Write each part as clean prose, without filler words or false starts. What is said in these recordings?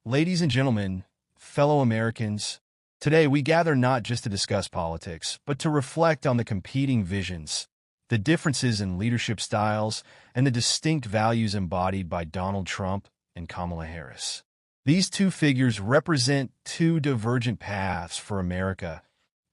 Ladies and gentlemen, fellow Americans, today we gather not just to discuss politics, but to reflect on the competing visions, the differences in leadership styles, and the distinct values embodied by Donald Trump and Kamala Harris. These two figures represent two divergent paths for America,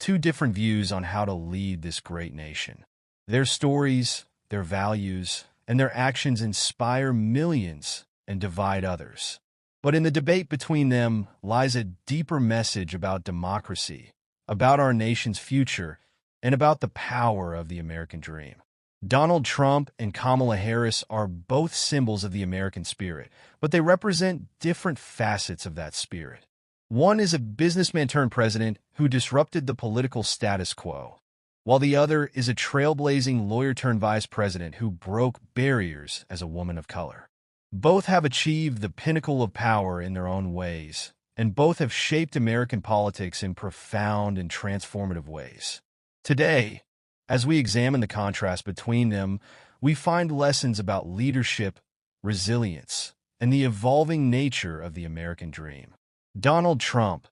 two different views on how to lead this great nation. Their stories, their values, and their actions inspire millions and divide others. But in the debate between them lies a deeper message about democracy, about our nation's future, and about the power of the American dream. Donald Trump and Kamala Harris are both symbols of the American spirit, but they represent different facets of that spirit. One is a businessman turned president who disrupted the political status quo, while the other is a trailblazing lawyer turned vice president who broke barriers as a woman of color. Both have achieved the pinnacle of power in their own ways, and both have shaped American politics in profound and transformative ways. Today, as we examine the contrast between them, we find lessons about leadership, resilience, and the evolving nature of the American dream. Donald Trump,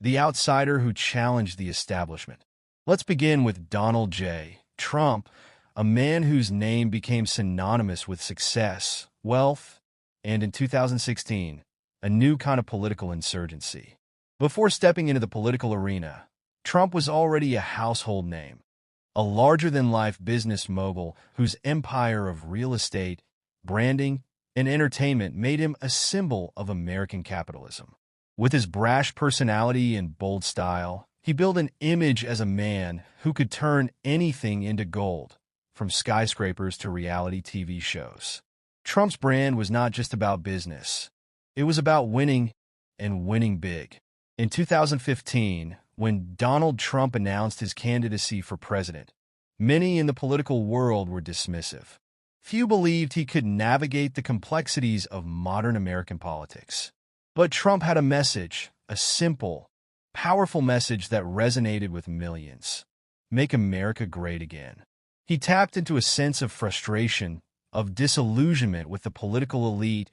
the outsider who challenged the establishment. Let's begin with Donald J. Trump, a man whose name became synonymous with success, wealth, and in 2016, a new kind of political insurgency. Before stepping into the political arena, Trump was already a household name, a larger-than-life business mogul whose empire of real estate, branding, and entertainment made him a symbol of American capitalism. With his brash personality and bold style, he built an image as a man who could turn anything into gold, from skyscrapers to reality TV shows. Trump's brand was not just about business. It was about winning, and winning big. In 2015, when Donald Trump announced his candidacy for president, many in the political world were dismissive. Few believed he could navigate the complexities of modern American politics. But Trump had a message, a simple, powerful message that resonated with millions. Make America great again. He tapped into a sense of frustration, of disillusionment with the political elite,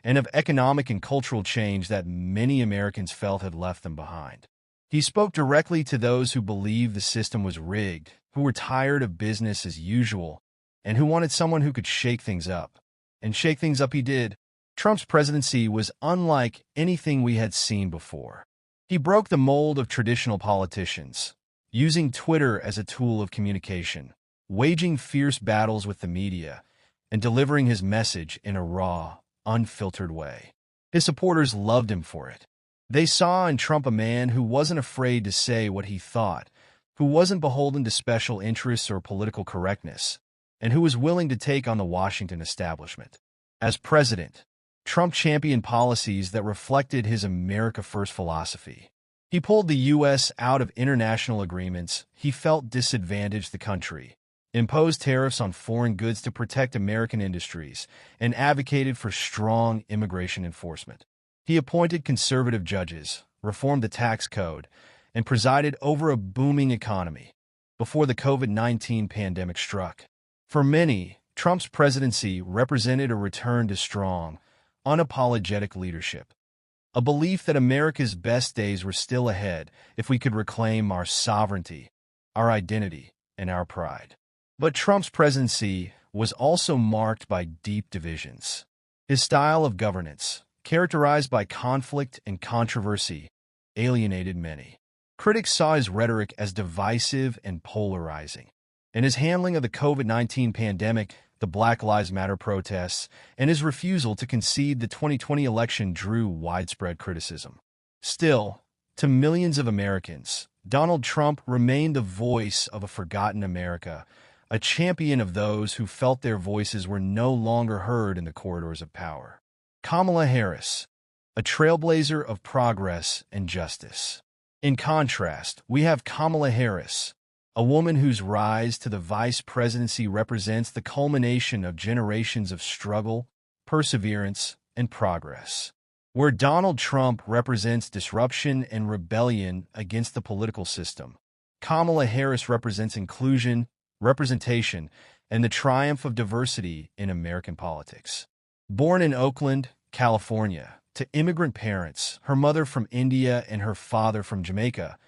and of economic and cultural change that many Americans felt had left them behind. He spoke directly to those who believed the system was rigged, who were tired of business as usual, and who wanted someone who could shake things up. And shake things up he did. Trump's presidency was unlike anything we had seen before. He broke the mold of traditional politicians, using Twitter as a tool of communication, waging fierce battles with the media, and delivering his message in a raw, unfiltered way. His supporters loved him for it. They saw in Trump a man who wasn't afraid to say what he thought, who wasn't beholden to special interests or political correctness, and who was willing to take on the Washington establishment. As president, Trump championed policies that reflected his America First philosophy. He pulled the U.S. out of international agreements he felt disadvantaged the country, imposed tariffs on foreign goods to protect American industries, and advocated for strong immigration enforcement. He appointed conservative judges, reformed the tax code, and presided over a booming economy before the COVID-19 pandemic struck. For many, Trump's presidency represented a return to strong, unapologetic leadership, a belief that America's best days were still ahead if we could reclaim our sovereignty, our identity, and our pride. But Trump's presidency was also marked by deep divisions. His style of governance, characterized by conflict and controversy, alienated many. Critics saw his rhetoric as divisive and polarizing, and his handling of the COVID-19 pandemic, the Black Lives Matter protests, and his refusal to concede the 2020 election drew widespread criticism. Still, to millions of Americans, Donald Trump remained the voice of a forgotten America, a champion of those who felt their voices were no longer heard in the corridors of power. Kamala Harris, a trailblazer of progress and justice. In contrast, we have Kamala Harris, a woman whose rise to the vice presidency represents the culmination of generations of struggle, perseverance, and progress. Where Donald Trump represents disruption and rebellion against the political system, Kamala Harris represents inclusion, representation, and the triumph of diversity in American politics. Born in Oakland, California, To immigrant parents, her mother from India and her father from Jamaica,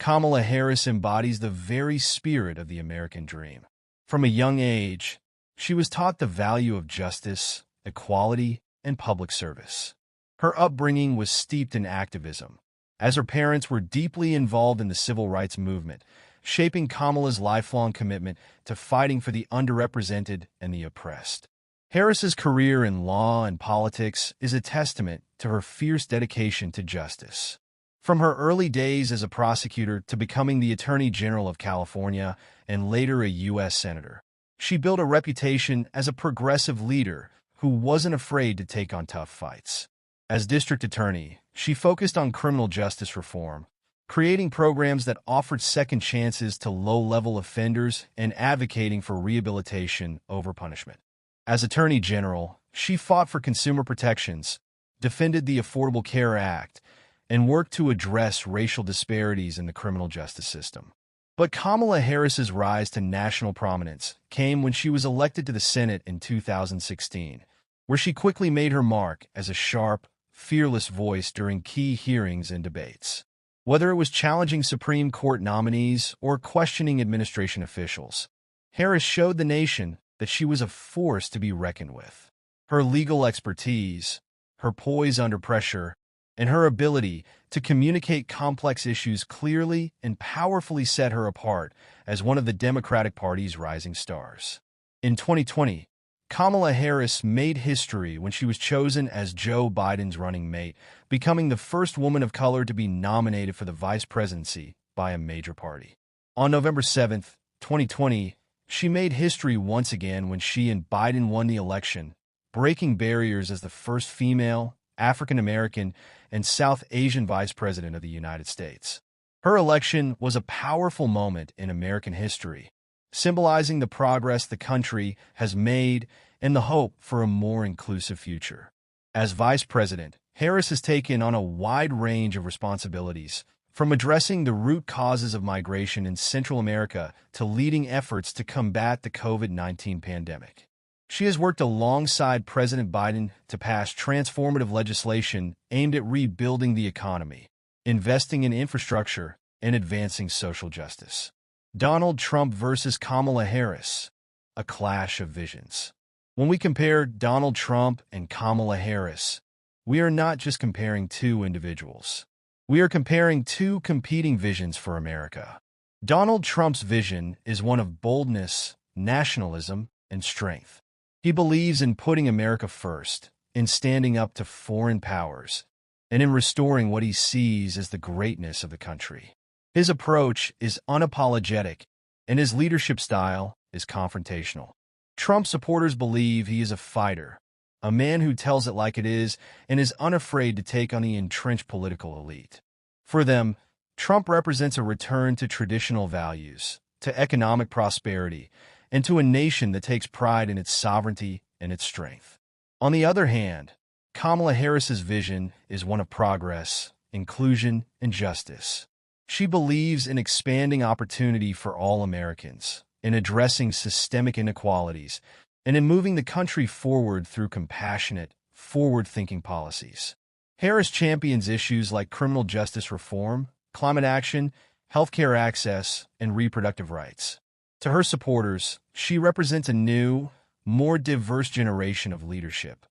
Kamala Harris embodies the very spirit of the American dream. From a young age, she was taught the value of justice, equality, and public service. Her upbringing was steeped in activism, as her parents were deeply involved in the civil rights movement, shaping Kamala's lifelong commitment to fighting for the underrepresented and the oppressed. Harris's career in law and politics is a testament to her fierce dedication to justice. From her early days as a prosecutor to becoming the Attorney General of California and later a U.S. Senator, she built a reputation as a progressive leader who wasn't afraid to take on tough fights. As district attorney, she focused on criminal justice reform, creating programs that offered second chances to low-level offenders and advocating for rehabilitation over punishment. As Attorney General, she fought for consumer protections, defended the Affordable Care Act, and worked to address racial disparities in the criminal justice system. But Kamala Harris's rise to national prominence came when she was elected to the Senate in 2016, where she quickly made her mark as a sharp, fearless voice during key hearings and debates. Whether it was challenging Supreme Court nominees or questioning administration officials, Harris showed the nation that she was a force to be reckoned with. Her legal expertise, her poise under pressure, and her ability to communicate complex issues clearly and powerfully set her apart as one of the Democratic Party's rising stars. In 2020, Kamala Harris made history when she was chosen as Joe Biden's running mate, becoming the first woman of color to be nominated for the vice presidency by a major party. On November 7, 2020, she made history once again when she and Biden won the election, breaking barriers as the first female, African American, and South Asian vice president of the United States. Her election was a powerful moment in American history, symbolizing the progress the country has made and the hope for a more inclusive future. As vice president, Harris has taken on a wide range of responsibilities, from addressing the root causes of migration in Central America to leading efforts to combat the COVID-19 pandemic. She has worked alongside President Biden to pass transformative legislation aimed at rebuilding the economy, investing in infrastructure, and advancing social justice. Donald Trump versus Kamala Harris, a clash of visions. When we compare Donald Trump and Kamala Harris, we are not just comparing two individuals. We are comparing two competing visions for America. Donald Trump's vision is one of boldness, nationalism, and strength. He believes in putting America first, in standing up to foreign powers, and in restoring what he sees as the greatness of the country. His approach is unapologetic, and his leadership style is confrontational. Trump supporters believe he is a fighter, a man who tells it like it is and is unafraid to take on the entrenched political elite. For them, Trump represents a return to traditional values, to economic prosperity, and to a nation that takes pride in its sovereignty and its strength. On the other hand, Kamala Harris's vision is one of progress, inclusion, and justice. She believes in expanding opportunity for all Americans, in addressing systemic inequalities, and in moving the country forward through compassionate, forward-thinking policies. Harris champions issues like criminal justice reform, climate action, healthcare access, and reproductive rights. To her supporters, she represents a new, more diverse generation of leadership,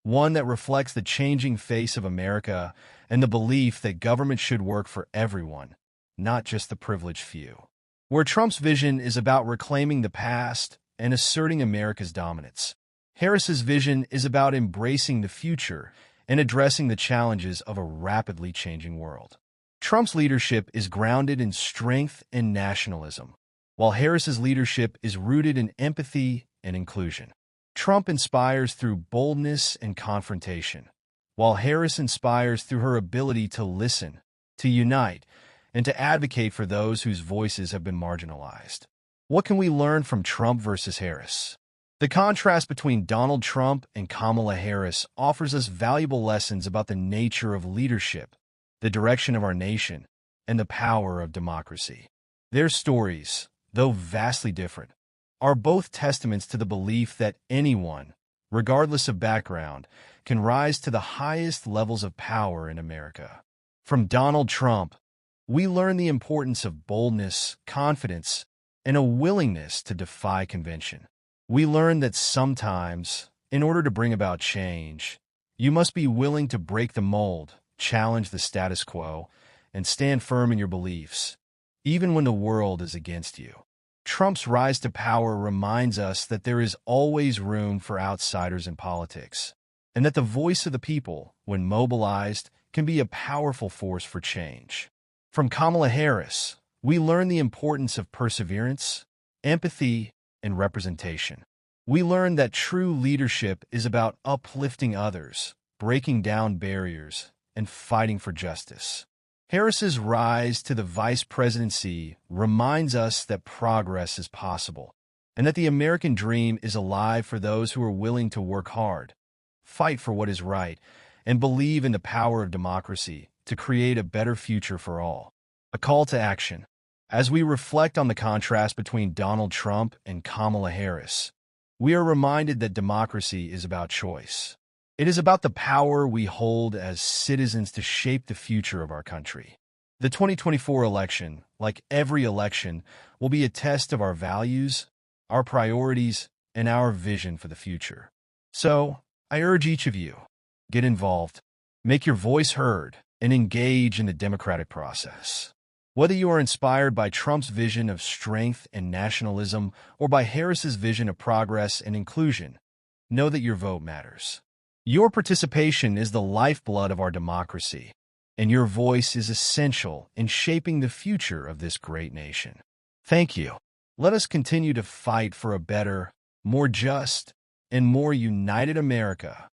one that reflects the changing face of America and the belief that government should work for everyone, not just the privileged few. Where Trump's vision is about reclaiming the past and asserting America's dominance, Harris's vision is about embracing the future and addressing the challenges of a rapidly changing world. Trump's leadership is grounded in strength and nationalism, while Harris's leadership is rooted in empathy and inclusion. Trump inspires through boldness and confrontation, while Harris inspires through her ability to listen, to unite, and to advocate for those whose voices have been marginalized. What can we learn from Trump versus Harris? The contrast between Donald Trump and Kamala Harris offers us valuable lessons about the nature of leadership, the direction of our nation, and the power of democracy. Their stories, though vastly different, are both testaments to the belief that anyone, regardless of background, can rise to the highest levels of power in America. From Donald Trump, we learn the importance of boldness, confidence, and a willingness to defy convention. We learn that sometimes, in order to bring about change, you must be willing to break the mold, challenge the status quo, and stand firm in your beliefs, even when the world is against you. Trump's rise to power reminds us that there is always room for outsiders in politics, and that the voice of the people, when mobilized, can be a powerful force for change. From Kamala Harris, we learn the importance of perseverance, empathy, and representation. We learn that true leadership is about uplifting others, breaking down barriers, and fighting for justice. Harris's rise to the vice presidency reminds us that progress is possible, and that the American dream is alive for those who are willing to work hard, fight for what is right, and believe in the power of democracy to create a better future for all. A call to action. As we reflect on the contrast between Donald Trump and Kamala Harris, we are reminded that democracy is about choice. It is about the power we hold as citizens to shape the future of our country. The 2024 election, like every election, will be a test of our values, our priorities, and our vision for the future. So, I urge each of you, get involved, make your voice heard, and engage in the democratic process. Whether you are inspired by Trump's vision of strength and nationalism or by Harris's vision of progress and inclusion, know that your vote matters. Your participation is the lifeblood of our democracy, and your voice is essential in shaping the future of this great nation. Thank you. Let us continue to fight for a better, more just, and more united America